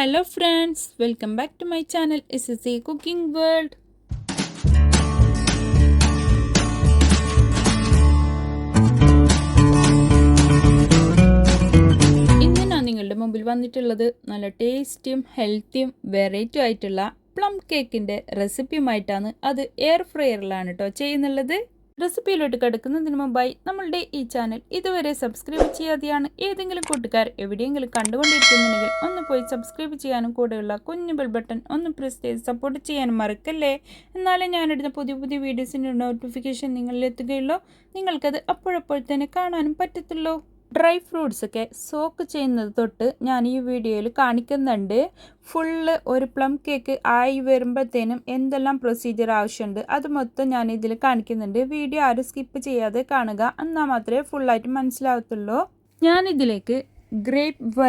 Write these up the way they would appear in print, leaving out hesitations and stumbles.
Hello friends, welcome back to my channel SSA Cooking World. ഇന്ന് ഞാൻ നിങ്ങളുടെ മുമ്പിൽ വന്നിട്ടുള്ളത് നല്ല ടേസ്റ്റിയും ഹെൽത്തിയും വെറൈറ്റിയും ആയിട്ടുള്ള പ്ലം കേക്കിൻ്റെ റെസിപ്പിയുമായിട്ടാണ്. അത് എയർ ഫ്രയറിലാണ് കേട്ടോ ചെയ്യുന്നുള്ളത്. റെസിപ്പിയിലോട്ട് കിടക്കുന്നതിന് മുമ്പായി നമ്മളുടെ ഈ ചാനൽ ഇതുവരെ സബ്സ്ക്രൈബ് ചെയ്യാതെയാണ് ഏതെങ്കിലും കൂട്ടുകാർ എവിടെയെങ്കിലും കണ്ടുകൊണ്ടിരിക്കുന്നുണ്ടെങ്കിൽ ഒന്ന് പോയി സബ്സ്ക്രൈബ് ചെയ്യാനും കൂടെയുള്ള കുഞ്ഞു ബെൽ ബട്ടൺ ഒന്ന് പ്രസ് ചെയ്ത് സപ്പോർട്ട് ചെയ്യാനും മറക്കല്ലേ. എന്നാലേ ഞാനിടുന്ന പുതിയ പുതിയ വീഡിയോസിൻ്റെ നോട്ടിഫിക്കേഷൻ നിങ്ങളിലെത്തുകയുള്ളൂ. നിങ്ങൾക്കത് അപ്പോഴപ്പോൾ തന്നെ കാണാനും പറ്റത്തുള്ളൂ. ഡ്രൈ ഫ്രൂട്ട്സൊക്കെ സോക്ക് ചെയ്യുന്നത് തൊട്ട് ഞാൻ ഈ വീഡിയോയിൽ കാണിക്കുന്നുണ്ട്. ഫുള്ള് ഒരു പ്ലം കേക്ക് ആയി വരുമ്പോഴത്തേനും എന്തെല്ലാം പ്രൊസീജിയർ ആവശ്യമുണ്ട് അത് മൊത്തം ഞാൻ ഇതിൽ കാണിക്കുന്നുണ്ട്. വീഡിയോ ആരും സ്കിപ്പ് ചെയ്യാതെ കാണുക, എന്നാൽ മാത്രമേ ഫുള്ളായിട്ട് മനസ്സിലാവത്തുള്ളൂ. ഞാനിതിലേക്ക് ഗ്രേപ്പ്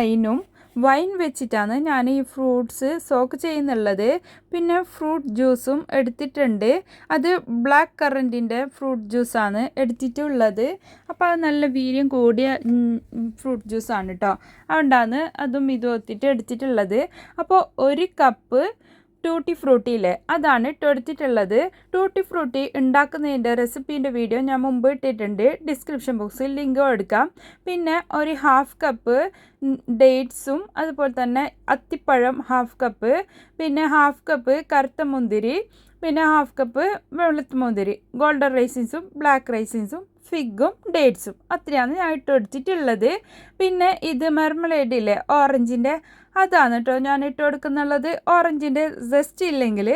വൈൻ വെച്ചിട്ടാണ് ഞാൻ ഈ ഫ്രൂട്ട്സ് സോക്ക് ചെയ്യുന്നുള്ളത്. പിന്നെ ഫ്രൂട്ട് ജ്യൂസും എടുത്തിട്ടുണ്ട്. അത് ബ്ലാക്ക് കറൻറ്റിൻ്റെ ഫ്രൂട്ട് ജ്യൂസാണ് എടുത്തിട്ടുള്ളത്. അപ്പോൾ അത് നല്ല വീര്യം കൂടിയ ഫ്രൂട്ട് ജ്യൂസാണ് കേട്ടോ. അതുകൊണ്ടാണ് അതും ഇതും ഒത്തിട്ട് എടുത്തിട്ടുള്ളത്. അപ്പോൾ ഒരു കപ്പ് ടൂട്ടി ഫ്രൂട്ടിയില്ലേ അതാണ് ഇട്ട് എടുത്തിട്ടുള്ളത്. ടൂട്ടി ഫ്രൂട്ടി ഉണ്ടാക്കുന്നതിൻ്റെ റെസിപ്പീൻ്റെ വീഡിയോ ഞാൻ മുമ്പ് ഇട്ടിട്ടുണ്ട്. ഡിസ്ക്രിപ്ഷൻ ബോക്സിൽ ലിങ്ക് എടുക്കാം. പിന്നെ ഒരു ഹാഫ് കപ്പ് ഡേറ്റ്സും അതുപോലെ തന്നെ അത്തിപ്പഴം ഹാഫ് കപ്പ്, പിന്നെ ഹാഫ് കപ്പ് കറുത്ത മുന്തിരി, പിന്നെ ഹാഫ് കപ്പ് വെളുത്ത മുന്തിരി, ഗോൾഡൻ റൈസിൻസും ബ്ലാക്ക് റൈസിൻസുും ഫിഗും ഡേറ്റ്സും അത്രയാണ് ഞാൻ ഇട്ട് എടുത്തിട്ടുള്ളത്. പിന്നെ ഇത് മെർമലേഡില്ലേ ഓറഞ്ചിൻ്റെ അതാണ് കേട്ടോ ഞാൻ ഇട്ട് കൊടുക്കുന്നുള്ളത്. ഓറഞ്ചിൻ്റെ ജസ്റ്റ് ഇല്ലെങ്കിൽ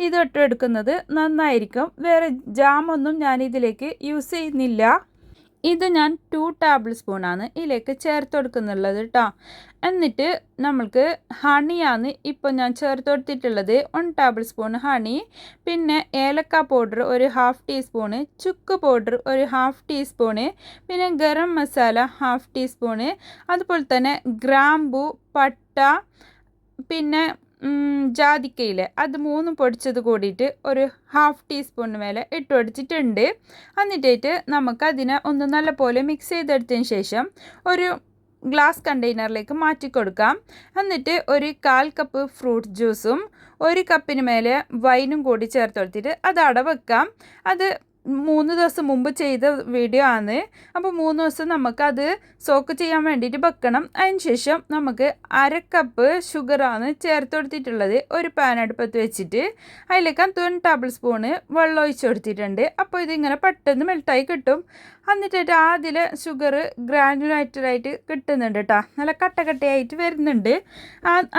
ഇത് ഇട്ട് എടുക്കുന്നത് നന്നായിരിക്കും. വേറെ ജാമൊന്നും ഞാൻ ഇതിലേക്ക് യൂസ് ചെയ്യുന്നില്ല. ഇത് ഞാൻ 2 ടേബിൾ സ്പൂണാണ് ഇതിലേക്ക് ചേർത്ത് കൊടുക്കുന്നുള്ളത് കേട്ടോ. എന്നിട്ട് നമ്മൾക്ക് ഹണിയാണ് ഇപ്പോൾ ഞാൻ ചേർത്ത് കൊടുത്തിട്ടുള്ളത്. 1 ടേബിൾ സ്പൂൺ ഹണി, പിന്നെ ഏലക്ക പൗഡർ ഒരു ഹാഫ് ടീസ്പൂണ്, ചുക്ക് പൗഡർ ഒരു ഹാഫ് ടീസ്പൂണ്, പിന്നെ ഗരം മസാല ഹാഫ് ടീസ്പൂണ്, അതുപോലെ തന്നെ ഗ്രാമ്പു, പട്ട, പിന്നെ ജാതിക്കയിലെ അത് 3 പൊടിച്ചത് കൂടിയിട്ട് ഒരു ഹാഫ് ടീസ്പൂണിന് മേലെ ഇട്ട് കൊടുത്തിട്ടുണ്ട്. എന്നിട്ട് നമുക്കതിനെ ഒന്ന് നല്ലപോലെ മിക്സ് ചെയ്തെടുത്തതിന് ശേഷം ഒരു ഗ്ലാസ് കണ്ടെയ്നറിലേക്ക് മാറ്റി കൊടുക്കാം. എന്നിട്ട് ഒരു 1/4 കപ്പ് ഫ്രൂട്ട് ജ്യൂസും 1 കപ്പിന് മേലെ വൈനും കൂടി ചേർത്ത് കൊടുത്തിട്ട് അത് അവിടെ വെക്കാം. അത് 3 ദിവസം മുമ്പ് ചെയ്ത വീഡിയോ ആണ്. അപ്പോൾ 3 ദിവസം നമുക്കത് സോക്ക് ചെയ്യാൻ വേണ്ടിയിട്ട് വെക്കണം. അതിന് ശേഷം നമുക്ക് 1/2 കപ്പ് ഷുഗറാണ് ചേർത്ത് കൊടുത്തിട്ടുള്ളത്. ഒരു പാൻ അടുപ്പത്ത് വെച്ചിട്ട് അതിലേക്ക് 1 ടേബിൾ സ്പൂണ് വെള്ളം ഒഴിച്ച് കൊടുത്തിട്ടുണ്ട്. അപ്പോൾ ഇതിങ്ങനെ പെട്ടെന്ന് മെൽട്ടായി കിട്ടും. എന്നിട്ട് അതിൽ ഷുഗർ ഗ്രാനുലേറ്റഡായിട്ട് കിട്ടുന്നുണ്ട് കേട്ടോ. നല്ല കട്ടയായിട്ട് വരുന്നുണ്ട്.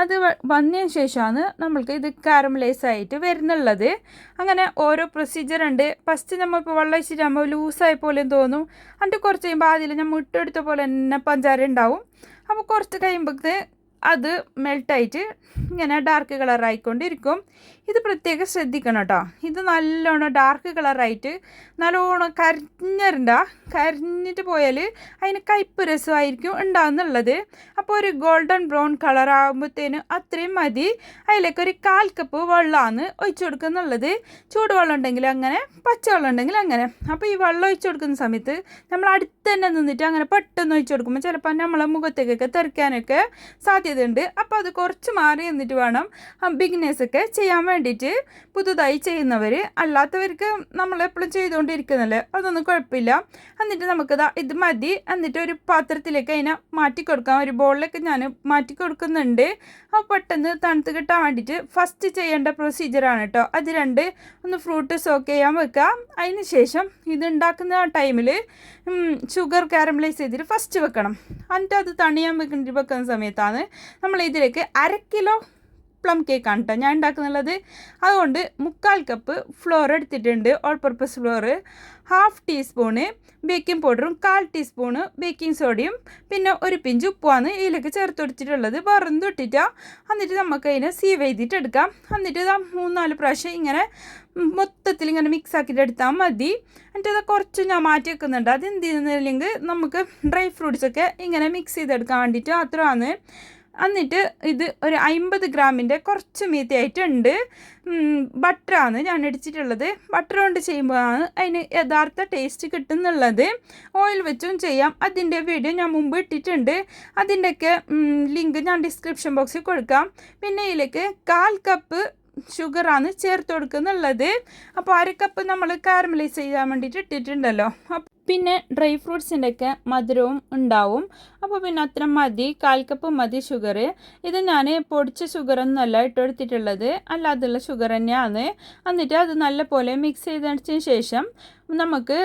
അത് വന്നതിന് ശേഷമാണ് നമ്മൾക്ക് ഇത് കാരമലൈസായിട്ട് വരുന്നുള്ളത്. അങ്ങനെ ഓരോ പ്രൊസീജിയർ ഉണ്ട്. ഫസ്റ്റ് നമ്മളിപ്പോൾ വെള്ളം ഒഴിച്ചിട്ടാകുമ്പോൾ ലൂസായ പോലെയും തോന്നും. എന്നിട്ട് കുറച്ച് കഴിയുമ്പോൾ അതിൽ നമ്മൾ ഇട്ടെടുത്ത പോലെ തന്നെ പഞ്ചാര ഉണ്ടാവും. അപ്പോൾ കുറച്ച് കഴിയുമ്പോഴത്തെ അത് മെൽട്ടായിട്ട് ഇങ്ങനെ ഡാർക്ക് കളറായിക്കൊണ്ടിരിക്കും. ഇത് പ്രത്യേകം ശ്രദ്ധിക്കണം കേട്ടോ. ഇത് നല്ലോണം ഡാർക്ക് കളറായിട്ട് നല്ലോണം കരിഞ്ഞിട്ട് പോയാൽ അതിന് കയ്പ്പ് രസമായിരിക്കും ഉണ്ടാകുന്നുള്ളത്. അപ്പോൾ ഒരു ഗോൾഡൻ ബ്രൗൺ കളർ ആകുമ്പോഴത്തേനും അത്രയും മതി. അതിലേക്ക് ഒരു 1/4 കപ്പ് വെള്ളമാണ് ഒഴിച്ചു കൊടുക്കുന്നുള്ളത്. ചൂടുവെള്ളം ഉണ്ടെങ്കിൽ അങ്ങനെ, പച്ചവെള്ളം ഉണ്ടെങ്കിൽ അങ്ങനെ. അപ്പോൾ ഈ വെള്ളം ഒഴിച്ചു കൊടുക്കുന്ന സമയത്ത് നമ്മൾ അടുത്ത് തന്നെ നിന്നിട്ട് അങ്ങനെ പെട്ടെന്ന് ഒഴിച്ചു കൊടുക്കുമ്പോൾ ചിലപ്പോൾ നമ്മളെ മുഖത്തേക്കൊക്കെ തെറിക്കാനൊക്കെ സാധ്യതയുണ്ട്. അപ്പോൾ അത് കുറച്ച് മാറി നിന്നിട്ട് വേണം ബിഗിനേഴ്സൊക്കെ ചെയ്യാൻ വേണ്ടിയിട്ട്. പുതുതായി ചെയ്യുന്നവർ, അല്ലാത്തവർക്ക് നമ്മളെപ്പോഴും ചെയ്തുകൊണ്ടിരിക്കുന്നല്ലേ, അതൊന്നും കുഴപ്പമില്ല. എന്നിട്ട് നമുക്കിതാ ഇത് മതി. എന്നിട്ട് ഒരു പാത്രത്തിലേക്ക് അതിനെ മാറ്റി കൊടുക്കാം. ഒരു ബോളിലേക്ക് ഞാൻ മാറ്റി കൊടുക്കുന്നുണ്ട്. അപ്പോൾ പെട്ടെന്ന് തണുത്ത് കിട്ടാൻ വേണ്ടിയിട്ട് ഫസ്റ്റ് ചെയ്യേണ്ട പ്രൊസീജിയറാണ് കേട്ടോ. അത് ഒന്ന് ഫ്രൂട്ട് സോക്ക് ചെയ്യാൻ വെക്കുക. അതിന് ശേഷം ഇത് ഉണ്ടാക്കുന്ന ടൈമിൽ ഷുഗർ കാരമലൈസ് ചെയ്തിട്ട് ഫസ്റ്റ് വെക്കണം. എന്നിട്ട് അത് തണിയാൻ വെക്കുന്ന സമയത്താണ് നമ്മൾ ഇതിലേക്ക് 1/2 കിലോ പ്ലം കേക്കാണ് കേട്ടോ ഞാൻ ഉണ്ടാക്കുന്നുള്ളത്. അതുകൊണ്ട് 1/4 കപ്പ് ഫ്ലോർ എടുത്തിട്ടുണ്ട്, all purpose floor, half teaspoon baking പൗഡറും 1/4 ടീസ്പൂണ് ബേക്കിംഗ് സോഡയും, പിന്നെ ഒരു പിഞ്ച് ഉപ്പുമാണ് ഇതിലേക്ക് ചേർത്ത് കൊടുത്തിട്ടുള്ളത്. വേറൊന്നും തൊട്ടിട്ടാ. എന്നിട്ട് നമുക്ക് അതിനെ സീവ് ചെയ്തിട്ട് എടുക്കാം. എന്നിട്ട് 3-4 പ്രാവശ്യം ഇങ്ങനെ മൊത്തത്തിൽ ഇങ്ങനെ മിക്സ് ആക്കിയിട്ട് എടുത്താൽ മതി. എന്നിട്ട് അത് കുറച്ച് ഞാൻ മാറ്റി വെക്കുന്നുണ്ട്. അത് എന്ത് ചെയ്യുന്നില്ലെങ്കിൽ നമുക്ക് ഡ്രൈ ഫ്രൂട്ട്സൊക്കെ ഇങ്ങനെ മിക്സ് ചെയ്തെടുക്കാൻ വേണ്ടിയിട്ട് മാത്രമാണ്. എന്നിട്ട് ഇത് ഒരു 50 ഗ്രാമിൻ്റെ കുറച്ച് മീതിയായിട്ടുണ്ട്. ബട്ടറാണ് ഞാൻ അടിച്ചിട്ടുള്ളത്. ബട്ടർ കൊണ്ട് ചെയ്യുമ്പോഴാണ് അതിന് യഥാർത്ഥ ടേസ്റ്റ് കിട്ടുന്നുള്ളത്. ഓയിൽ വെച്ചും ചെയ്യാം. അതിൻ്റെ വീഡിയോ ഞാൻ മുമ്പ് ഇട്ടിട്ടുണ്ട്. അതിൻ്റെയൊക്കെ ലിങ്ക് ഞാൻ ഡിസ്ക്രിപ്ഷൻ ബോക്സിൽ കൊടുക്കാം. പിന്നെ ഇതിലേക്ക് 1/4 കപ്പ് ഷുഗറാണ് ചേർത്ത് കൊടുക്കുന്നുള്ളത്. അപ്പോൾ 1/2 കപ്പ് നമ്മൾ കാരമലൈസ് ചെയ്യാൻ വേണ്ടിയിട്ട് ഇട്ടിട്ടുണ്ടല്ലോ. പിന്നെ ഡ്രൈ ഫ്രൂട്ട്സിൻ്റെയൊക്കെ മധുരവും ഉണ്ടാവും. അപ്പോൾ പിന്നെ അത്ര മതി, 1/4 കപ്പ് മതി ഷുഗർ. ഇത് ഞാൻ പൊടിച്ച ഷുഗറൊന്നുമല്ല ഇട്ടെടുത്തിട്ടുള്ളത്, അല്ലാതുള്ള ഷുഗർ തന്നെയാണ്. എന്നിട്ട് അത് നല്ലപോലെ മിക്സ് ചെയ്തതിന് ശേഷം നമുക്ക്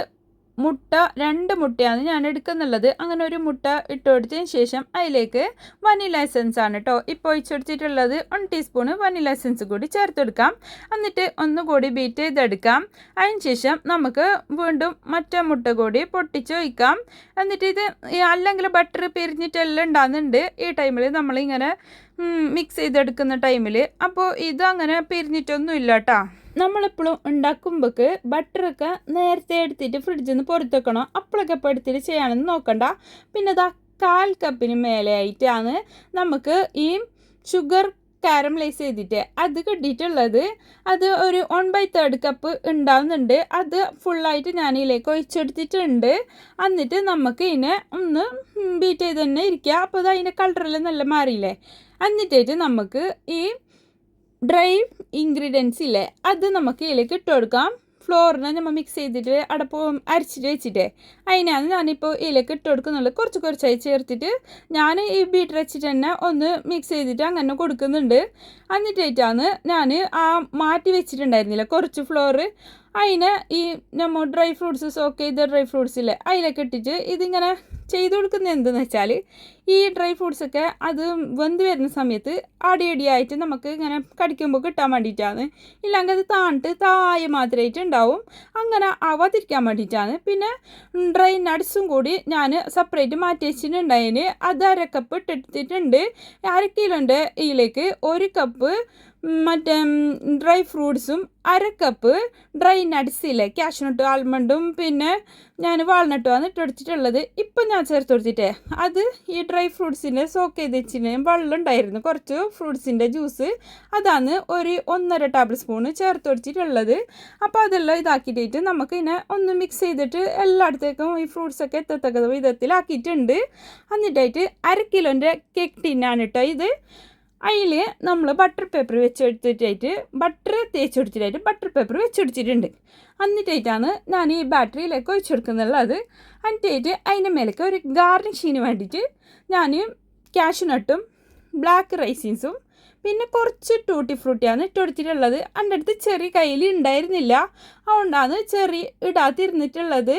മുട്ട 2 മുട്ടയാണ് ഞാൻ എടുക്കുന്നുള്ളത്. അങ്ങനെ ഒരു മുട്ട ഇട്ട് കൊടുത്തതിന് ശേഷം അതിലേക്ക് വനില എസൻസ് ആണ് കേട്ടോ ഇപ്പോൾ ഒഴിച്ചെടുത്തിട്ടുള്ളത്. 1 ടീസ്പൂണ് വനില എസൻസ് കൂടി ചേർത്തെടുക്കാം. എന്നിട്ട് ഒന്നുകൂടി ബീറ്റ് ചെയ്തെടുക്കാം. അതിന് ശേഷം നമുക്ക് വീണ്ടും മറ്റേ മുട്ട കൂടി പൊട്ടിച്ചൊഴിക്കാം. എന്നിട്ട് ഇത് അല്ലെങ്കിൽ ബട്ടർ പിരിഞ്ഞിട്ടെല്ലാം ഉണ്ടാകുന്നുണ്ട് ഈ ടൈമിൽ നമ്മളിങ്ങനെ മിക്സ് ചെയ്തെടുക്കുന്ന ടൈമിൽ. അപ്പോൾ ഇതങ്ങനെ പിരിഞ്ഞിട്ടൊന്നും ഇല്ല കേട്ടോ. നമ്മളെപ്പോഴും ഉണ്ടാക്കുമ്പോൾക്ക് ബട്ടറൊക്കെ നേരത്തെ എടുത്തിട്ട് ഫ്രിഡ്ജിൽ നിന്ന് പുറത്ത് വെക്കണം. അപ്പോഴൊക്കെ ഇപ്പോൾ എടുത്തിട്ട് ചെയ്യാണെന്ന് നോക്കണ്ട. പിന്നെ ഇതാ 1/4 കപ്പിന് മേലെയായിട്ടാണ് നമുക്ക് ഈ ഷുഗർ കാരമലൈസ് ചെയ്തിട്ട് അത് കിട്ടിയിട്ടുള്ളത്. അത് ഒരു 1/3 കപ്പ് ഉണ്ടാകുന്നുണ്ട്. അത് ഫുള്ളായിട്ട് ഞാൻ ഇതിലേക്ക് ഒഴിച്ചെടുത്തിട്ടുണ്ട്. എന്നിട്ട് നമുക്ക് ഇതിനെ ഒന്ന് ബീറ്റ് ചെയ്ത് തന്നെ ഇരിക്കുക. അപ്പോൾ അത് അതിൻ്റെ കളറെല്ലാം നല്ല മാറിയില്ലേ. എന്നിട്ടായിട്ട് നമുക്ക് ഈ ഡ്രൈ ഇൻഗ്രീഡിയൻസ് ഇല്ലേ അത് നമുക്ക് ഇതിലേക്ക് ഇട്ട് കൊടുക്കാം. ഫ്ലോറിനെ നമ്മൾ മിക്സ് ചെയ്തിട്ട് അടപ്പ് അരച്ചിട്ട് വെച്ചിട്ടേ അതിനാണ് ഞാനിപ്പോൾ ഇതിലേക്ക് ഇട്ട് കൊടുക്കുന്നുള്ളത്. കുറച്ച് കുറച്ചായി ചേർത്തിട്ട് ഞാൻ ഈ ബീറ്റർ വെച്ചിട്ട് തന്നെ ഒന്ന് മിക്സ് ചെയ്തിട്ട് അങ്ങനെ കൊടുക്കുന്നുണ്ട്. എന്നിട്ടായിട്ടാണ് ഞാൻ ആ മാറ്റി വെച്ചിട്ടുണ്ടായിരുന്നില്ല കുറച്ച് ഫ്ലോറ്, അതിനെ ഈ നമ്മൾ ഡ്രൈ ഫ്രൂട്ട്സ് സോക്ക് ചെയ്ത ഡ്രൈ ഫ്രൂട്ട്സില്ലേ അതിലേക്ക് ഇട്ടിട്ട് ഇതിങ്ങനെ ചെയ്ത് കൊടുക്കുന്നത് എന്തെന്ന് വെച്ചാൽ ഈ ഡ്രൈ ഫ്രൂട്ട്സൊക്കെ അത് വെന്ത് വരുന്ന സമയത്ത് അടിയടിയായിട്ട് നമുക്ക് ഇങ്ങനെ കടിക്കുമ്പോൾ കിട്ടാൻ വേണ്ടിയിട്ടാണ്. ഇല്ലെങ്കിൽ അത് താണിട്ട് താഴെ മാത്രമായിട്ട് ഉണ്ടാവും. അങ്ങനെ ആവാതിരിക്കാൻ വേണ്ടിയിട്ടാണ്. പിന്നെ ഡ്രൈ നട്ട്സും കൂടി ഞാൻ സെപ്പറേറ്റ് മാറ്റി വെച്ചിട്ടുണ്ടായതിന് അത് 1/2 കപ്പ് ഇട്ടിട്ടുണ്ട്. 1/2 കിലോൻ്റെ ഇതിലേക്ക് 1 കപ്പ് മറ്റേ ഡ്രൈ ഫ്രൂട്ട്സും 1/2 കപ്പ് ഡ്രൈ നട്ട്സില്ലേ കാഷ്നട്ടും ആൽമണ്ടും പിന്നെ ഞാൻ വാൾനട്ടുമാണ് ഇട്ടെടുത്തിട്ടുള്ളത്. ഇപ്പം ഞാൻ ചേർത്ത് കൊടുത്തിട്ടേ അത് ഈ ഡ്രൈ ഫ്രൂട്ട്സിൻ്റെ സോക്ക് ചെയ്ത് വെച്ചിട്ട് വെള്ളം ഉണ്ടായിരുന്നു കുറച്ച് ഫ്രൂട്ട്സിൻ്റെ ജ്യൂസ്, അതാണ് ഒരു 1.5 ടേബിൾ സ്പൂണ് ചേർത്ത് കൊടുത്തിട്ടുള്ളത്. അപ്പോൾ അതെല്ലാം ഇതാക്കിയിട്ട് നമുക്ക് ഇതിനെ ഒന്ന് മിക്സ് ചെയ്തിട്ട് എല്ലായിടത്തേക്കും ഈ ഫ്രൂട്ട്സൊക്കെ എത്തത്തക്ക വിധത്തിലാക്കിയിട്ടുണ്ട്. എന്നിട്ടായിട്ട് 1/2 കിലോൻ്റെ കേക്ക് ടിന്നാണ് കേട്ടോ ഇത്. അതിൽ നമ്മൾ ബട്ടർ പേപ്പർ വെച്ചെടുത്തിട്ടായിട്ട് ബട്ടർ തേച്ചെടുത്തിട്ടായിട്ട് ബട്ടർ പേപ്പർ വെച്ചെടുത്തിട്ടുണ്ട്. എന്നിട്ടായിട്ടാണ് ഞാൻ ഈ ബാറ്ററിയിലേക്ക് ഒഴിച്ചെടുക്കുന്നുള്ളത്. എന്നിട്ടായിട്ട് അതിൻ്റെ മേലേക്ക് ഒരു ഗാർണിഷിന് വേണ്ടിയിട്ട് ഞാൻ കാഷ്നട്ടും ബ്ലാക്ക് റൈസിൻസും പിന്നെ കുറച്ച് ടൂട്ടി ഫ്രൂട്ടിയാണ് ഇട്ടെടുത്തിട്ടുള്ളത്. എൻ്റെ അടുത്ത് ചെറി കയ്യിൽ ഉണ്ടായിരുന്നില്ല, അതുകൊണ്ടാണ് ചെറി ഇടാതിരുന്നിട്ടുള്ളത്.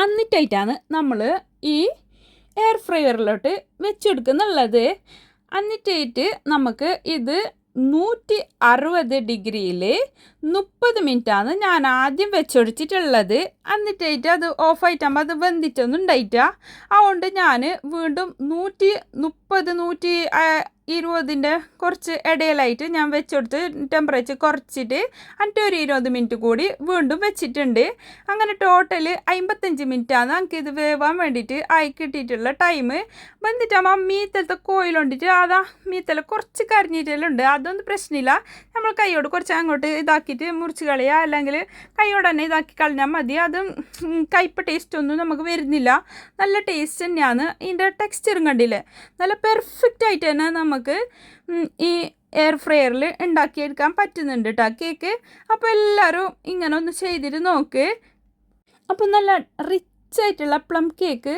എന്നിട്ടായിട്ടാണ് നമ്മൾ ഈ എയർ ഫ്രയറിലോട്ട് വെച്ചെടുക്കുന്നുള്ളത്. എന്നിട്ടായിട്ട് നമുക്ക് ഇത് 160 ഡിഗ്രിയിൽ 30 മിനിറ്റാണ് ഞാൻ ആദ്യം വെച്ചൊടിച്ചിട്ടുള്ളത്. എന്നിട്ടായിട്ട് അത് ഓഫായിട്ടാകുമ്പോൾ അത് വെന്തിട്ടൊന്നും ഉണ്ടായിട്ട. അതുകൊണ്ട് ഞാൻ വീണ്ടും 130-120 കുറച്ച് ഇടയിലായിട്ട് ഞാൻ വെച്ചെടുത്ത് ടെമ്പറേച്ചർ കുറച്ചിട്ട് എന്നിട്ട് ഒരു 20 മിനിറ്റ് കൂടി വീണ്ടും വെച്ചിട്ടുണ്ട്. അങ്ങനെ ടോട്ടൽ 55 മിനിറ്റാണ് നമുക്ക് ഇത് വേവാൻ വേണ്ടിയിട്ട് ആയി കിട്ടിയിട്ടുള്ള ടൈം. വെന്തിട്ടാകുമ്പോൾ മീത്തലത്തെ കോയിലുണ്ടിട്ട് അതാ മീത്തല കുറച്ച് കരിഞ്ഞിട്ടെല്ലാം ഉണ്ട്. അതൊന്നും പ്രശ്നമില്ല. നമ്മൾ കൈയോട് കുറച്ച് അങ്ങോട്ട് ഇതാക്കിയിട്ട് മുറിച്ച് കളയുക, അല്ലെങ്കിൽ കൈയോട് തന്നെ ഇതാക്കി കളഞ്ഞാൽ മതി. അത് കയ്പ ടേസ്റ്റൊന്നും നമുക്ക് വരുന്നില്ല, നല്ല ടേസ്റ്റ് തന്നെയാണ്. ഇതിൻ്റെ ടെക്സ്ചറും കണ്ടില്ലേ നല്ല പെർഫെക്റ്റ് ആയിട്ട് തന്നെ നമുക്ക് ഈ എയർ ഫ്രയറിൽ ഉണ്ടാക്കിയെടുക്കാൻ പറ്റുന്നുണ്ട് കേട്ടോ കേക്ക്. അപ്പോൾ എല്ലാവരും ഇങ്ങനെ ഒന്ന് ചെയ്തിട്ട് നോക്ക്. അപ്പോൾ നല്ല റിച്ച് ആയിട്ടുള്ള പ്ലം കേക്ക്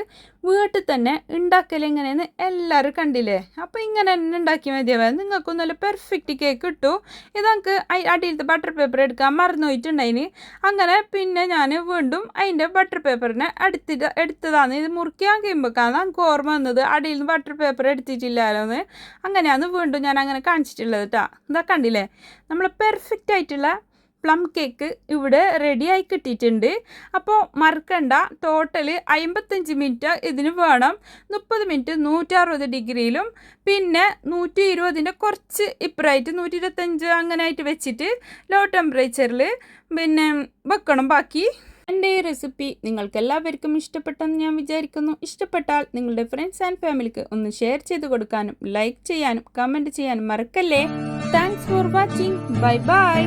വീട്ടിൽ തന്നെ ഉണ്ടാക്കൽ എങ്ങനെയെന്ന് എല്ലാവരും കണ്ടില്ലേ. അപ്പോൾ ഇങ്ങനെ തന്നെ ഉണ്ടാക്കി മതിയാവും, നിങ്ങൾക്കും നല്ല പെർഫെക്റ്റ് കേക്ക് കിട്ടും. ഇത് നമുക്ക് അടിയിലത്തെ ബട്ടർ പേപ്പർ എടുക്കാൻ മറന്നു പോയിട്ടുണ്ടായിന്. അങ്ങനെ പിന്നെ ഞാൻ വീണ്ടും അതിൻ്റെ ബട്ടർ പേപ്പറിനെ എടുത്തതാണ്. ഇത് മുറിക്കാൻ കഴിയുമ്പോഴേക്കാണ് നമുക്ക് ഓർമ്മ വന്നത് അടിയിൽ നിന്ന് ബട്ടർ പേപ്പർ എടുത്തിട്ടില്ലല്ലോ എന്ന്. അങ്ങനെയാണ് വീണ്ടും ഞാൻ അങ്ങനെ കാണിച്ചിട്ടുള്ളത് കേട്ടോ. ഇതാ കണ്ടില്ലേ നമ്മൾ പെർഫെക്റ്റ് ആയിട്ടുള്ള പ്ലം കേക്ക് ഇവിടെ റെഡിയായി കിട്ടിയിട്ടുണ്ട്. അപ്പോൾ മറക്കണ്ട, ടോട്ടൽ 55 മിനിറ്റ് ഇതിന് വേണം. 30 മിനിറ്റ് 160 ഡിഗ്രിയിലും പിന്നെ 120 കുറച്ച് ഇപ്പുറമായിട്ട് 125 അങ്ങനെ ആയിട്ട് വെച്ചിട്ട് ലോ ടെമ്പറേച്ചറിൽ പിന്നെ വെക്കണം ബാക്കി. എൻ്റെ ഈ റെസിപ്പി നിങ്ങൾക്ക് എല്ലാവർക്കും ഇഷ്ടപ്പെട്ടെന്ന് ഞാൻ വിചാരിക്കുന്നു. ഇഷ്ടപ്പെട്ടാൽ നിങ്ങളുടെ ഫ്രണ്ട്സ് ആൻഡ് ഫാമിലിക്ക് ഒന്ന് ഷെയർ ചെയ്ത് കൊടുക്കാനും ലൈക്ക് ചെയ്യാനും കമൻറ്റ് ചെയ്യാനും മറക്കല്ലേ. Thanks for watching. Bye bye.